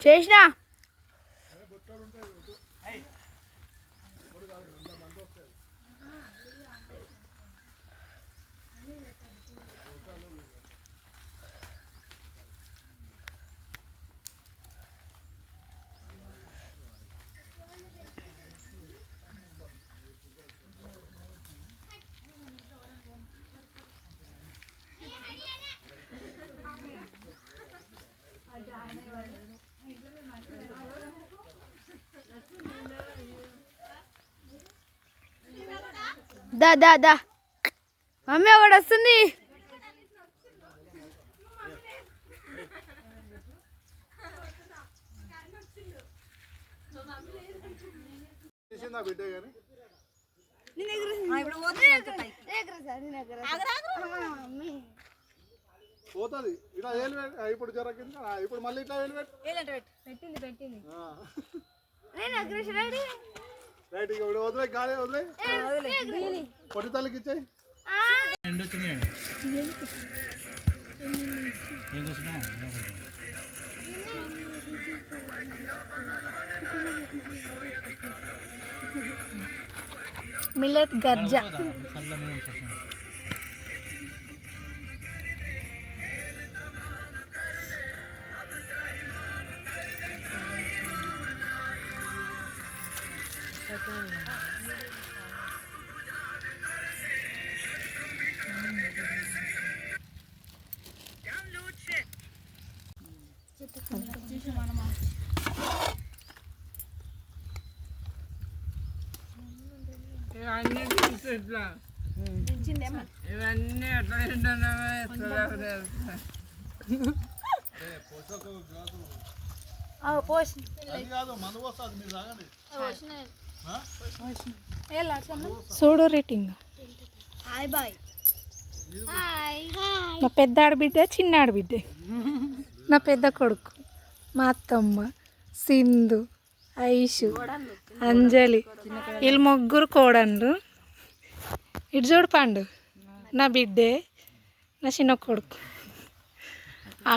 చేసినా దా దా దా మమ్మీ ఒకటి వస్తుంది. పోతుంది ఇలా ఇప్పుడు జరగకింది ఇప్పుడు మళ్ళీ ఇట్లా పెట్టింది రైట్ ఇక వదిలే గాలి వదిలే పొట్టి తల్లికి ఇచ్చాయి. మిల్లెట్ గర్జా ఇవన్నీ ఎట్లా చూడు రేటింగ్. నా పెద్ద ఆడబిడ్డ చిన్న ఆడబిడ్డ నా పెద్ద కొడుకు మా అత్తమ్మ సింధు ఐషు అంజలి వీళ్ళు ముగ్గురు కోడన్లు. ఇటు చూడు పండు నా బిడ్డే నా చిన్న కొడుకు.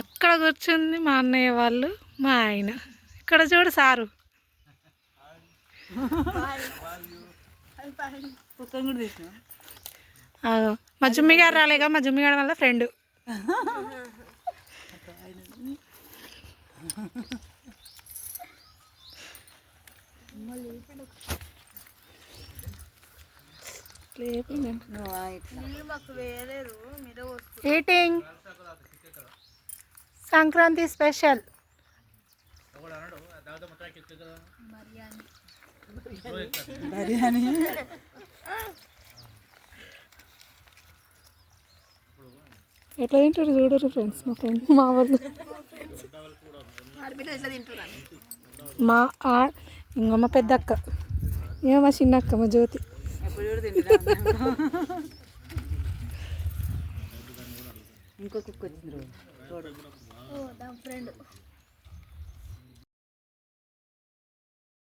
అక్కడ కూర్చుంది మా అన్నయ్య వాళ్ళు మా ఆయన. ఇక్కడ చూడు సారు మా జుమ్మి గారు రాలేగా మా జుమ్మి గారి వల్ల friend. Eating Sankranti special biryani. ఎట్లా తింటారు చూడరు ఫ్రెండ్స్. మా ఫ్రెండ్స్ మా వాళ్ళు మా ఇంకో మా పెద్ద అక్క ఏమో మా చిన్న అక్క మా జ్యోతి. ఇంకో కుక్క వచ్చింది ఫ్రెండ్